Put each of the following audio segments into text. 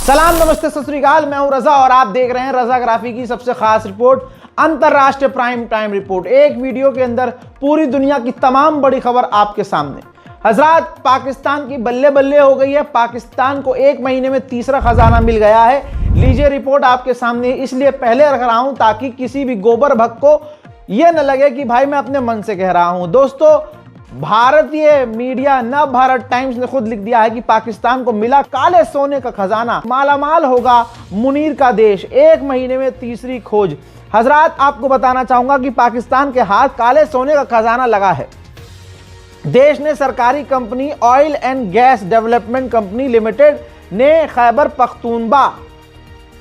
सलाम, नमस्ते, सत श्री अकाल। मैं हूं रजा और आप देख रहे हैं रजाग्राफी की सबसे खास रिपोर्ट, अंतरराष्ट्रीय प्राइम टाइम रिपोर्ट। एक वीडियो के अंदर पूरी दुनिया की तमाम बड़ी खबर आपके सामने। हजरात, पाकिस्तान की बल्ले बल्ले हो गई है। पाकिस्तान को एक महीने में तीसरा खजाना मिल गया है। लीजिए रिपोर्ट आपके सामने। इसलिए पहले रख रहा हूं ताकि किसी भी गोबर भक्त को यह न लगे कि भाई मैं अपने मन से कह रहा हूं। दोस्तों, भारतीय मीडिया नव भारत टाइम्स ने खुद लिख दिया है कि पाकिस्तान को मिला काले सोने का खजाना, मालामाल होगा मुनीर का देश, एक महीने में तीसरी खोज। हजरात, आपको बताना चाहूंगा कि पाकिस्तान के हाथ काले सोने का खजाना लगा है। देश ने सरकारी company oil and gas development company limited ने खैबर पख्तूनबा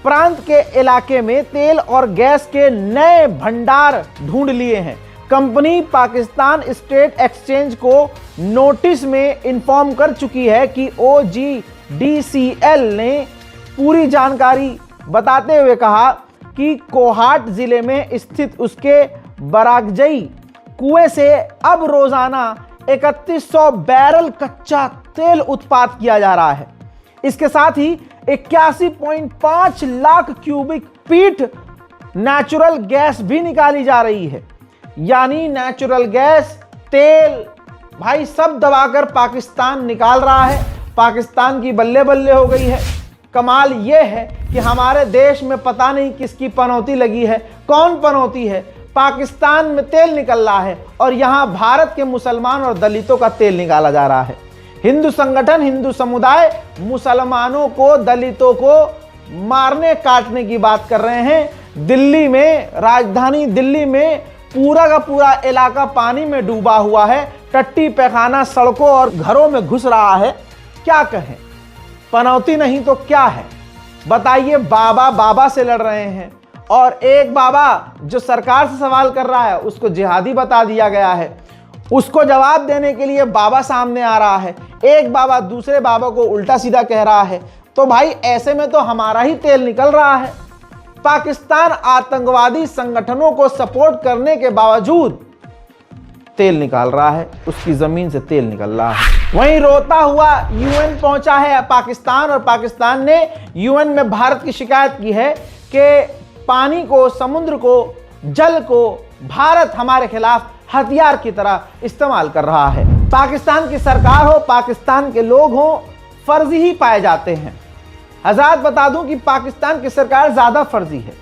प्रांत के इलाके में तेल और गैस के नए भंडार ढूंढ लिए हैं। कंपनी पाकिस्तान स्टेट एक्सचेंज को नोटिस में इन्फॉर्म कर चुकी है कि OGDCL ने पूरी जानकारी बताते हुए कहा कि कोहाट जिले में स्थित उसके बरागजई कुएं से अब रोजाना 3100 बैरल कच्चा तेल उत्पादन किया जा रहा है। इसके साथ ही 81.5 lakh cubic feet natural gas भी निकाली जा रही है। यानी नेचुरल गैस, तेल, भाई सब दबाकर पाकिस्तान निकाल रहा है। पाकिस्तान की बल्ले बल्ले हो गई है। कमाल यह है कि हमारे देश में पता नहीं किसकी पनौती लगी है, कौन पनौती है। पाकिस्तान में तेल निकल रहा है और यहां भारत के मुसलमान और दलितों का तेल निकाला जा रहा है। हिंदू संगठन, हिंदू समुदाय मुसलमानों को, दलितों को मारने काटने की बात कर रहे हैं। दिल्ली में, राजधानी दिल्ली में पूरा का पूरा इलाका पानी में डूबा हुआ है। टट्टी पैखाना सड़कों और घरों में घुस रहा है। क्या कहें, पनौती नहीं तो क्या है बताइए। बाबा बाबा से लड़ रहे हैं और एक बाबा जो सरकार से सवाल कर रहा है उसको जिहादी बता दिया गया है। उसको जवाब देने के लिए बाबा सामने आ रहा है। एक बाबा दूसरे बाबा को उल्टा सीधा कह रहा है। तो भाई ऐसे में तो हमारा ही तेल निकल रहा है। पाकिस्तान आतंकवादी संगठनों को सपोर्ट करने के बावजूद तेल निकाल रहा है, उसकी जमीन से तेल निकल रहा है। वहीं रोता हुआ UN पहुंचा है पाकिस्तान, और पाकिस्तान ने UN में भारत की शिकायत की है कि पानी को, समुद्र को, जल को भारत हमारे खिलाफ हथियार की तरह इस्तेमाल कर रहा है। पाकिस्तान की सरकार हो, पाकिस्तान के लोग हो, फर्जी ही पाए जाते हैं। हजरात, बता दूं कि पाकिस्तान की सरकार ज्यादा फर्जी है।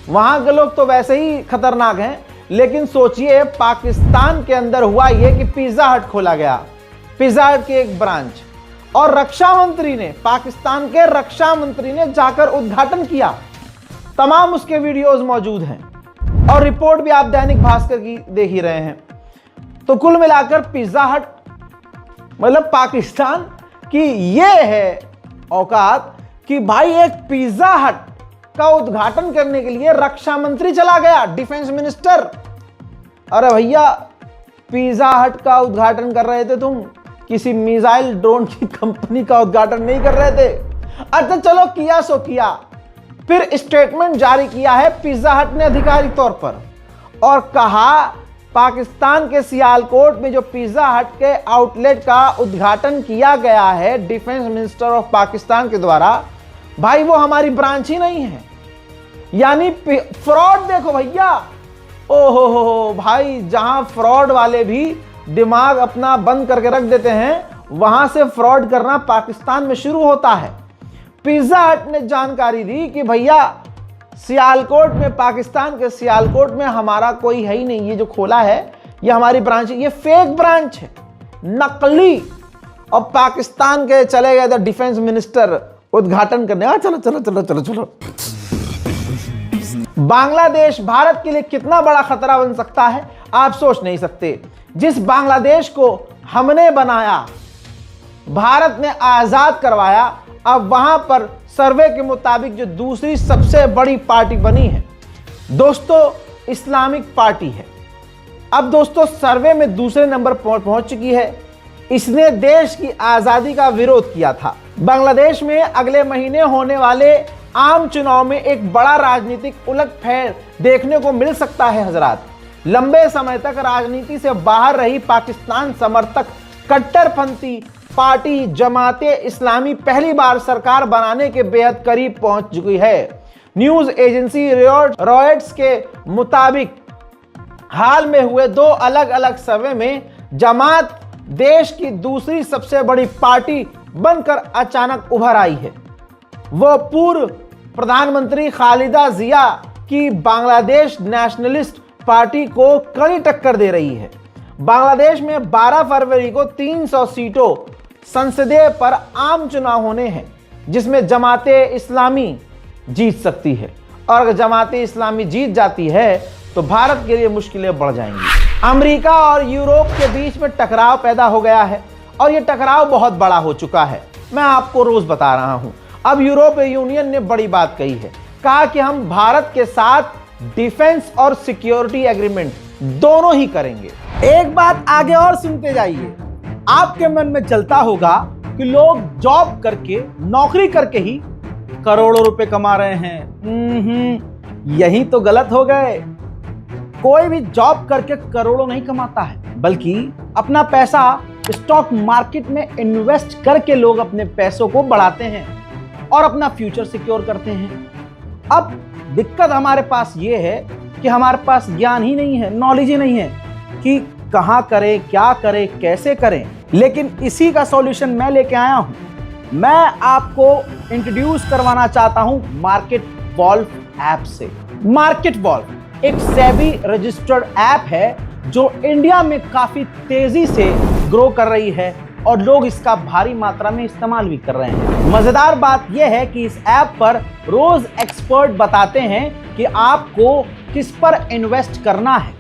वहां के लोग तो वैसे ही खतरनाक हैं। लेकिन सोचिए, पाकिस्तान के अंदर हुआ यह कि पिज्जा हट खोला गया, पिज्जा हट की एक ब्रांच, और रक्षा मंत्री ने, पाकिस्तान के रक्षा मंत्री ने जाकर उद्घाटन किया। तमाम उसके वीडियोस मौजूद हैं और रिपोर्ट भी आप दैनिक भास्कर की देख ही रहे हैं। तो कुल मिलाकर पिज्जा हट, मतलब पाकिस्तान की यह है औकात कि भाई एक पिज्जा हट का उद्घाटन करने के लिए रक्षा मंत्री चला गया, डिफेंस मिनिस्टर। अरे भैया, पिज्जा हट का उद्घाटन कर रहे थे तुम, किसी मिसाइल ड्रोन की कंपनी का उद्घाटन नहीं कर रहे थे। अच्छा चलो, किया सो किया। फिर स्टेटमेंट जारी किया है पिज्जा हट ने आधिकारिक तौर पर, और कहा पाकिस्तान के सियालकोट में जो पिज्जा हट के आउटलेट का उद्घाटन किया गया है डिफेंस मिनिस्टर ऑफ पाकिस्तान के द्वारा, भाई वो हमारी ब्रांच ही नहीं है। यानी फ्रॉड देखो भैया। ओहो हो भाई, जहां फ्रॉड वाले भी दिमाग अपना बंद करके रख देते हैं, वहां से फ्रॉड करना पाकिस्तान में शुरू होता है। पिज्जा हट ने जानकारी दी कि भैया सियालकोट में, पाकिस्तान के सियालकोट में हमारा कोई है ही नहीं, ये जो खोला है ये हमारी ब्रांच है, ये फेक ब्रांच है, नकली। और पाकिस्तान के चले गए थे डिफेंस मिनिस्टर उद्घाटन करने। चलो चलो चलो चलो चलो। बांग्लादेश भारत के लिए कितना बड़ा खतरा बन सकता है आप सोच नहीं सकते। जिस बांग्लादेश को हमने बनाया, भारत ने आजाद करवाया, अब वहां पर सर्वे के मुताबिक जो दूसरी सबसे बड़ी पार्टी बनी है दोस्तों, इस्लामिक पार्टी है। अब दोस्तों सर्वे में दूसरे नंबर पहुंच चुकी है। इसने देश की आजादी का विरोध किया था। बांग्लादेश में अगले महीने होने वाले आम चुनाव में एक बड़ा राजनीतिक उलटफेर देखने को मिल सकता है। हजरात, लंबे समय तक राजनीति से बाहर रही पाकिस्तान समर्थक कट्टरपंथी पार्टी जमाते इस्लामी पहली बार सरकार बनाने के बेहद करीब पहुंच चुकी है। न्यूज एजेंसी रॉयटर्स के मुताबिक हाल में हुए 2 अलग अलग सर्वे में जमात देश की दूसरी सबसे बड़ी पार्टी बनकर अचानक उभर आई है। वह पूर्व प्रधानमंत्री खालिदा जिया की बांग्लादेश नेशनलिस्ट पार्टी को कड़ी टक्कर दे रही है। बांग्लादेश में 12 फरवरी को 300 सीटों संसदीय पर आम चुनाव होने हैं, जिसमें जमाते इस्लामी जीत सकती है, और अगर जमाते इस्लामी जीत जाती है तो भारत के लिए मुश्किलें बढ़ जाएंगी। अमेरिका और यूरोप के बीच में टकराव पैदा हो गया है और यह टकराव बहुत बड़ा हो चुका है। मैं आपको रोज बता रहा हूं। अब यूरोपीय यूनियन ने बड़ी बात कही है, कहा कि हम भारत के साथ डिफेंस और सिक्योरिटी एग्रीमेंट दोनों ही करेंगे। एक बात आगे और सुनते जाइए। आपके मन में चलता होगा कि लोग जॉब करके, नौकरी करके ही करोड़ों रुपए कमा रहे हैं। यही तो गलत हो गए। कोई भी जॉब करके करोड़ों नहीं कमाता है, बल्कि अपना पैसा स्टॉक मार्केट में इन्वेस्ट करके लोग अपने पैसों को बढ़ाते हैं और अपना फ्यूचर सिक्योर करते हैं। अब दिक्कत हमारे पास ये है कि हमारे पास ज्ञान ही नहीं है, नॉलेज ही नहीं है कि कहां करें, क्या करें, कैसे करें। लेकिन इसी का सॉल्यूशन मैं लेके आया हूं। मैं आपको इंट्रोड्यूस करवाना चाहता हूं मार्केट वॉल्व ऐप से। मार्केट वॉल्व एक सेबी रजिस्टर्ड ऐप है जो इंडिया में काफी तेजी से ग्रो कर रही है और लोग इसका भारी मात्रा में इस्तेमाल भी कर रहे हैं। मजेदार बात यह है कि इस ऐप पर रोज एक्सपर्ट बताते हैं कि आपको किस पर इन्वेस्ट करना है,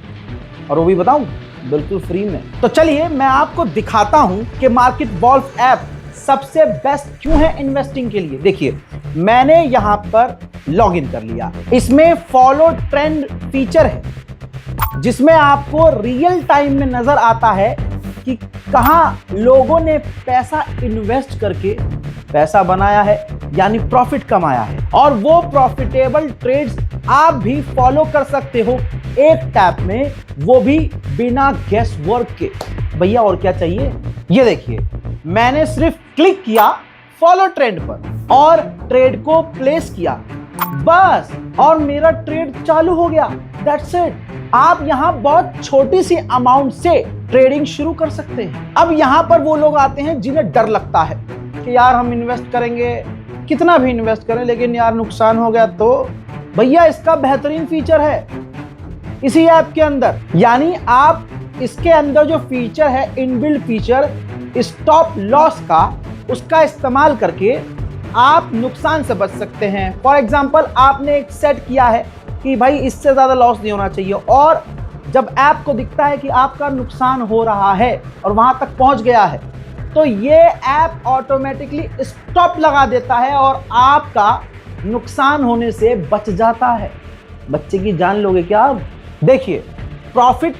और वो भी बताऊं बिल्कुल फ्री में। तो चलिए मैं आपको दिखाता हूं कि मार्केट वॉल्व ऐप सबसे बेस्ट क्यों है इन्वेस्टिंग के लिए। देखिए, मैंने यहां पर लॉगिन कर लिया। इसमें फॉलो ट्रेंड फीचर है, जिसमें आपको रियल टाइम में नजर आता है कि कहां लोगों ने पैसा इन्वेस्ट करके पैसा बनाया है, यानी प्रॉफिट कमाया है, और वो प्रॉफिटेबल ट्रेड्स आप भी फॉलो कर सकते हो एक टैप में, वो भी बिना गेस वर्क के। भैया और क्या चाहिए। ये देखिए, मैंने सिर्फ क्लिक किया फॉलो ट्रेंड पर और ट्रेड को प्लेस किया, बस, और मेरा ट्रेड चालू हो गया। That's it. आप यहां बहुत छोटी सी अमाउंट से ट्रेडिंग शुरू कर सकते हैं। अब यहां पर वो लोग आते हैं जिन्हें डर लगता है कि यार हम इन्वेस्ट करेंगे, कितना भी इन्वेस्ट करें, लेकिन यार नुकसान हो गया तो। भैया इसका बेहतरीन फीचर है इसी ऐप के अंदर, यानी आप इसके अंदर जो फीचर है, इनबिल्ट फीचर स्टॉप लॉस का, उसका इस्तेमाल करके आप नुकसान से बच सकते हैं। फॉर एग्जांपल, आपने एक सेट किया है कि भाई इससे ज्यादा लॉस नहीं होना चाहिए, और जब ऐप को दिखता है कि आपका नुकसान हो रहा है और वहां तक पहुंच गया है, तो ये ऐप ऑटोमेटिकली स्टॉप लगा देता है और आपका नुकसान होने से बच जाता है। बच्चे की जान लोगे क्या आप। देखिए, प्रॉफिट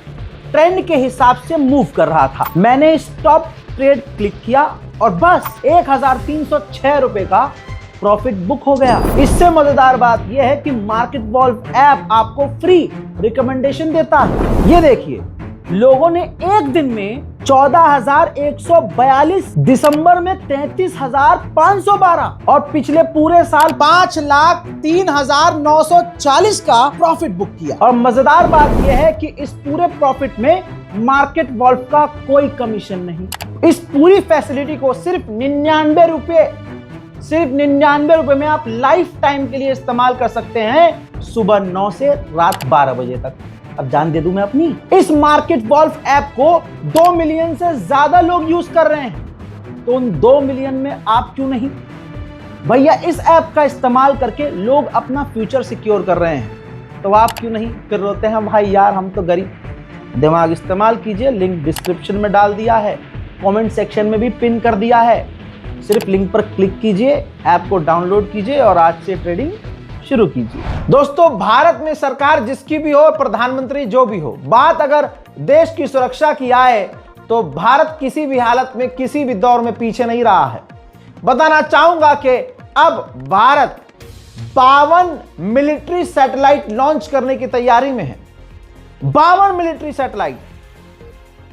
ट्रेंड के हिसाब से मूव कर रहा था। मैंने स्टॉप ट्रेड क्लिक किया और बस 1306 रुपए का प्रॉफिट बुक हो गया। इससे मजेदार बात यह है कि मार्केट वॉल्व ऐप आपको फ्री रिकमेंडेशन देता है। ये देखिए, लोगों ने एक दिन में 14,142, दिसंबर में 33,512 और पिछले पूरे साल 5,03,940 का प्रॉफिट बुक किया। और मजेदार बात यह है कि इस पूरे प्रॉफिट में मार्केट वॉल्व का कोई कमीशन नहीं। इस पूरी फैसिलिटी को सिर्फ 99 रुपए में आप लाइफ टाइम के लिए इस्तेमाल कर सकते हैं, सुबह 9 से रात 12 बजे तक। अब जान दे दूं मैं अपनी। इस मार्केट वॉल्व ऐप को 2 मिलियन से ज्यादा लोग यूज कर रहे हैं, तो उन 2 मिलियन में आप क्यों नहीं। भैया इस ऐप का इस्तेमाल करके लोग अपना फ्यूचर सिक्योर कर रहे हैं, तो आप क्यों नहीं। फिर रोते हैं भाई यार हम तो गरीब। दिमाग इस्तेमाल कीजिए, लिंक डिस्क्रिप्शन में डाल दिया है, कमेंट सेक्शन में भी पिन कर दिया है। सिर्फ लिंक पर क्लिक कीजिए, ऐप को डाउनलोड कीजिए और आज से ट्रेडिंग शुरू कीजिए। दोस्तों, भारत में सरकार जिसकी भी हो, प्रधानमंत्री जो भी हो, बात अगर देश की सुरक्षा की आए तो भारत किसी भी हालत में, किसी भी दौर में पीछे नहीं रहा है। बताना चाहूंगा कि अब भारत 52 मिलिट्री सैटेलाइट लॉन्च करने की तैयारी में है। 52 मिलिट्री सैटेलाइट।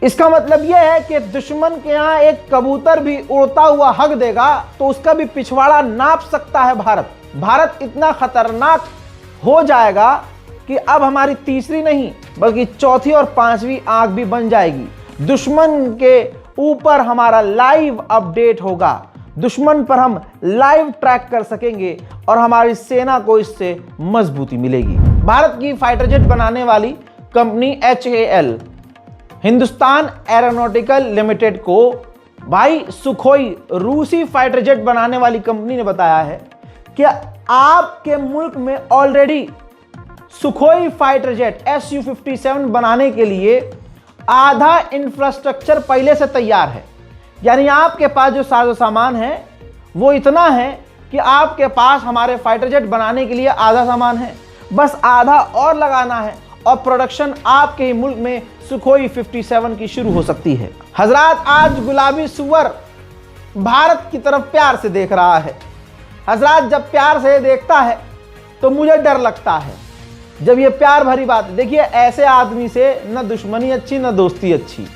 इसका मतलब यह है कि दुश्मन के यहां एक कबूतर भी उड़ता हुआ हक देगा तो उसका भी पिछवाड़ा नाप सकता है भारत। भारत इतना खतरनाक हो जाएगा कि अब हमारी तीसरी नहीं बल्कि चौथी और पांचवी आंख भी बन जाएगी। दुश्मन के ऊपर हमारा लाइव अपडेट होगा, दुश्मन पर हम लाइव ट्रैक कर सकेंगे और हमारी सेना को इससे मजबूती मिलेगी। भारत की फाइटर जेट बनाने वाली company HAL Hindustan aeronautical limited को भाई सुखोई रूसी फाइटर जेट बनाने वाली कंपनी ने बताया है कि आपके मुल्क में already Sukhoi fighter jet Su-57 बनाने के लिए आधा इंफ्रास्ट्रक्चर पहले से तैयार है। यानी आपके पास जो साजो सामान है वो इतना है कि आपके पास हमारे फाइटर जेट बनाने के लिए आधा सामान है, बस आधा और लगाना है और प्रोडक्शन आपके ही मुल्क में सुखोई 57 की शुरू हो सकती है। हजरात, आज गुलाबी सुअर भारत की तरफ प्यार से देख रहा है। हजरात, जब प्यार से देखता है तो मुझे डर लगता है। जब ये प्यार भरी बात, देखिए ऐसे आदमी से न दुश्मनी अच्छी न दोस्ती अच्छी।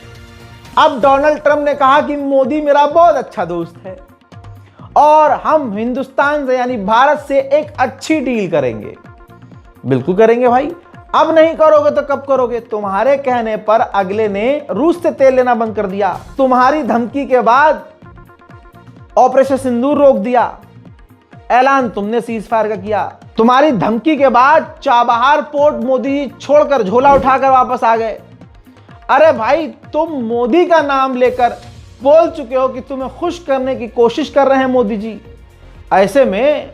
अब डोनाल्ड ट्रंप ने कहा कि मोदी मेरा बहुत अच्छा दोस्त है और हम हिंदुस्तान से यानी भारत से एक अच्छी डील करेंगे। बिल्कुल करेंगे भाई, अब नहीं करोगे तो कब करोगे? तुम्हारे कहने पर अगले ने रूस से तेल लेना बंद कर दिया, तुम्हारी धमकी के बाद ऑपरेशन सिंदूर रोक दिया, ऐलान तुमने सीज फायर का किया, तुम्हारी धमकी के बाद चाबहार पोर्ट मोदी छोड़कर झोला उठाकर वापस आ गए। अरे भाई, तुम मोदी का नाम लेकर बोल चुके हो कि तुम्हें खुश करने की कोशिश कर रहे हैं मोदी जी। ऐसे में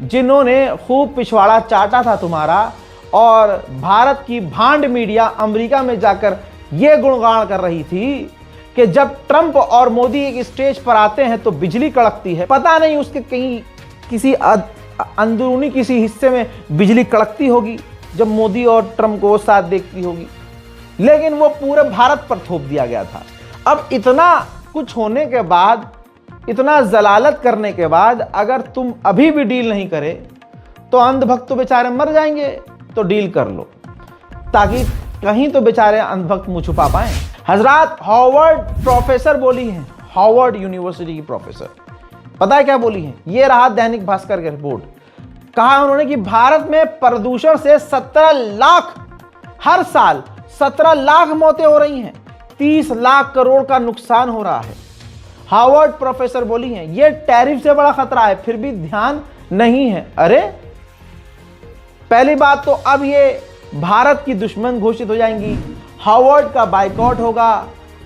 जिन्होंने खूब पिछवाड़ा चाटा था तुम्हारा और भारत की भांड मीडिया अमेरिका में जाकर यह गुणगान कर रही थी कि जब ट्रंप और मोदी एक स्टेज पर आते हैं तो बिजली कड़कती है। पता नहीं उसके कहीं किसी अंदरूनी किसी हिस्से में बिजली कड़कती होगी जब मोदी और ट्रंप को वो साथ देखती होगी, लेकिन वो पूरे भारत पर थोप दिया गया था। अब इतना कुछ होने के बाद, इतना जलालत करने के बाद अगर तुम अभी भी डील नहीं करे तो अंधभक्त तो बेचारे मर जाएंगे। तो डील कर लो ताकि कहीं तो बेचारे अंधभक्त मुंह छुपा पाए। हजरात, हार्वर्ड प्रोफेसर बोली हैं, हार्वर्ड यूनिवर्सिटी की प्रोफेसर, पता है क्या बोली है? ये रहा दैनिक भास्कर की रिपोर्ट। कहा उन्होंने कि भारत में प्रदूषण से 17 लाख हर साल 17 लाख मौतें हो रही हैं, 30 लाख करोड़ का नुकसान हो रहा है। हार्वर्ड प्रोफेसर बोली हैं ये टैरिफ से बड़ा खतरा है, फिर भी ध्यान नहीं है। अरे पहली बात तो अब ये भारत की दुश्मन घोषित हो जाएंगी, हार्वर्ड का बाइकआउट होगा,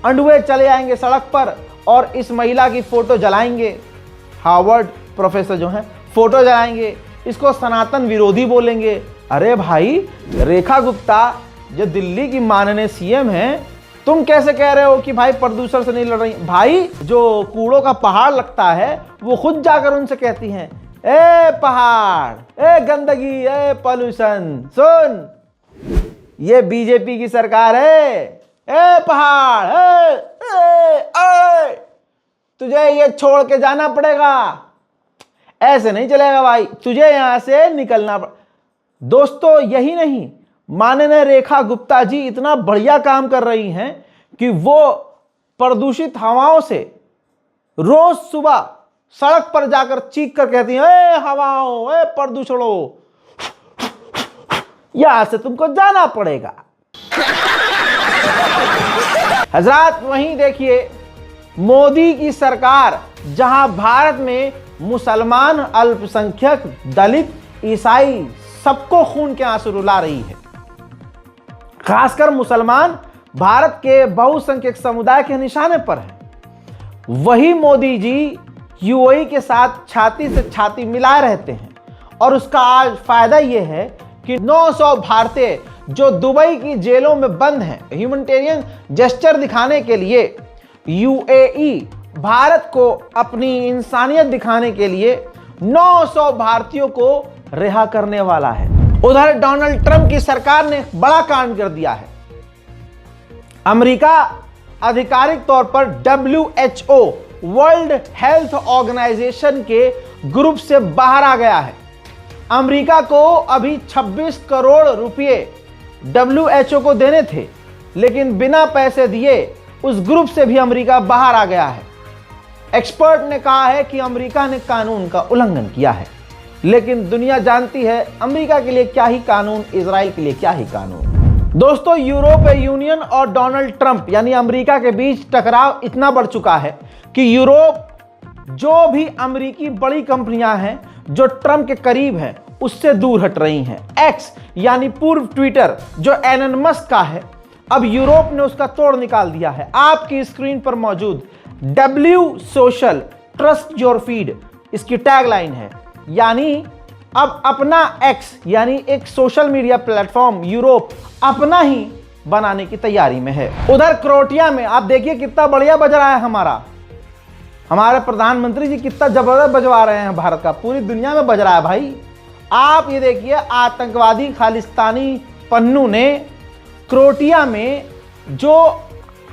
अंडवे चले आएंगे सड़क पर और इस महिला की फोटो जलाएंगे। हार्वर्ड प्रोफेसर जो हैं फोटो जलाएंगे, इसको सनातन विरोधी बोलेंगे। अरे भाई, रेखा गुप्ता जो दिल्ली की माननीय सीएम हैं, तुम कैसे कह रहे हो कि भाई प्रदूषण से नहीं लड़ रही? भाई, जो कूड़ों का पहाड़ लगता है वो खुद जाकर उनसे कहती हैं, ए पहाड़, ए गंदगी, ए पॉल्यूशन, सुन ये बीजेपी की सरकार है। ए पहाड़, तुझे ये छोड़ के जाना पड़ेगा, ऐसे नहीं चलेगा भाई, तुझे यहां से निकलना दोस्तों, यही नहीं, माननीय रेखा गुप्ता जी इतना बढ़िया काम कर रही हैं कि वो प्रदूषित हवाओं से रोज सुबह सड़क पर जाकर चीख कर कहती हैं, ए हवाओं, ए प्रदूषणों, यहां से तुमको जाना पड़ेगा। हजरात, वहीं देखिए मोदी की सरकार जहां भारत में मुसलमान, अल्पसंख्यक, दलित, ईसाई सबको खून के आंसू रुला रही है। खासकर मुसलमान भारत के बहुसंख्यक समुदाय के निशाने पर है। वही मोदी जी यूएई के साथ छाती से छाती मिलाए रहते हैं और उसका आज फायदा यह है कि 900 भारतीय जो दुबई की जेलों में बंद हैं, ह्यूमैनिटेरियन जेस्चर दिखाने के लिए यूएई भारत को अपनी इंसानियत दिखाने के लिए 900 भारतीयों को रिहा करने वाला है। उधर डोनाल्ड ट्रंप की सरकार ने बड़ा कांड कर दिया है। अमेरिका आधिकारिक तौर पर WHO वर्ल्ड हेल्थ ऑर्गेनाइजेशन के ग्रुप से बाहर आ गया है। अमेरिका को अभी 26 करोड़ रुपए WHO को देने थे, लेकिन बिना पैसे दिए उस ग्रुप से भी अमेरिका बाहर आ गया है। एक्सपर्ट ने कहा है कि अमेरिका ने कानून का उल्लंघन किया है, लेकिन दुनिया जानती है अमेरिका के लिए क्या ही कानून, इजराइल के लिए क्या ही कानून। दोस्तों, यूरोपीय यूनियन और डोनाल्ड ट्रंप यानी अमेरिका के बीच टकराव इतना बढ़ चुका है कि यूरोप जो भी अमेरिकी बड़ी कंपनियां हैं जो ट्रंप के करीब हैं उससे दूर हट रही हैं। एक्स यानी पूर्व ट्विटर जो एलन मस्क का है, अब यूरोप ने उसका तोड़ निकाल दिया है। आपकी स्क्रीन पर मौजूद W social trust your feed इसकी टैगलाइन है। यानी अब अपना एक्स यानी एक सोशल मीडिया प्लेटफॉर्म यूरोप अपना ही बनाने की तैयारी में है। उधर क्रोएशिया में आप देखिए कितना बढ़िया बज रहा है हमारे प्रधानमंत्री जी कितना जबरदस्त बजवा रहे हैं भारत का, पूरी दुनिया में बज रहा है भाई। आप ये देखिए, आतंकवादी खालिस्तानी पन्नू ने क्रोएशिया में जो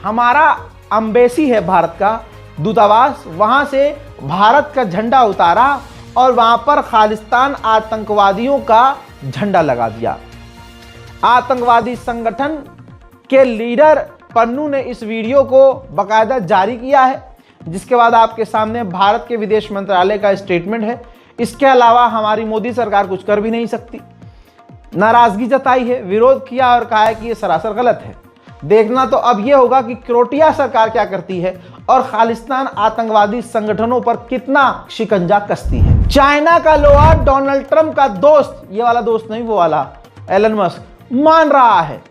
हमारा एम्बेसी है, भारत का दूतावास, वहां से भारत का झंडा उतारा और वहां पर खालिस्तान आतंकवादियों का झंडा लगा दिया। आतंकवादी संगठन के लीडर पन्नू ने इस वीडियो को बाकायदा जारी किया है, जिसके बाद आपके सामने भारत के विदेश मंत्रालय का स्टेटमेंट है। इसके अलावा हमारी मोदी सरकार कुछ कर भी नहीं सकती। नाराजगी जताई है, विरोध किया और कहा है कि यह सरासर गलत है। देखना तो अब यह होगा कि क्रोएशिया सरकार क्या करती है और खालिस्तान आतंकवादी संगठनों पर कितना शिकंजा कसती है। चाइना का लोहा डोनाल्ड ट्रंप का दोस्त, ये वाला दोस्त नहीं वो वाला एलन मस्क, मान रहा है।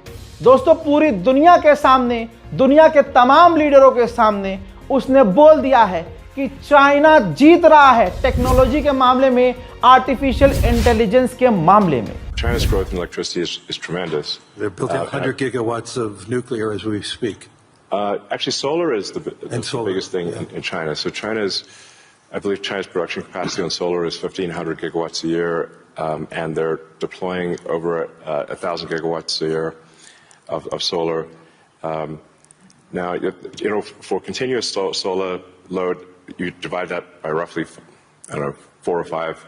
दोस्तों, पूरी दुनिया के सामने, दुनिया के तमाम लीडरों के सामने उसने बोल दिया है कि चाइना जीत रहा है टेक्नोलॉजी के मामले में, आर्टिफिशियल इंटेलिजेंस के मामले में। China's growth in electricity is tremendous. They're building 100 gigawatts of nuclear as we speak. Actually, solar is the biggest thing in China. So I believe China's production capacity on solar is 1,500 gigawatts a year, and they're deploying over 1,000 gigawatts a year of solar. Now, for continuous solar load, you divide that by roughly, 4 or 5.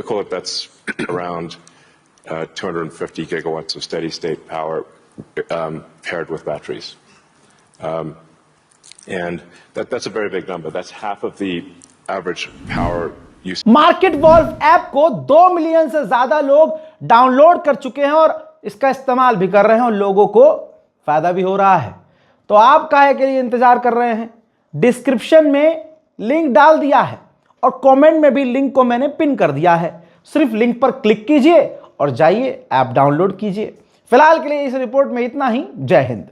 Call it that's around 250 gigawatts of steady state power paired with batteries. And that's a very big number. That's half of the average power use. Market valve app को 2 million से ज्यादा लोग download कर चुके हैं और इसका इस्तेमाल भी कर रहे हैं और लोगों को फायदा भी हो रहा है। तो आप काहे के लिए इंतजार कर रहे हैं? डिस्क्रिप्शन में लिंक डाल दिया है और कमेंट में भी लिंक को मैंने पिन कर दिया है। सिर्फ लिंक पर क्लिक कीजिए और जाइए ऐप डाउनलोड कीजिए। फिलहाल के लिए इस रिपोर्ट में इतना ही। जय हिंद।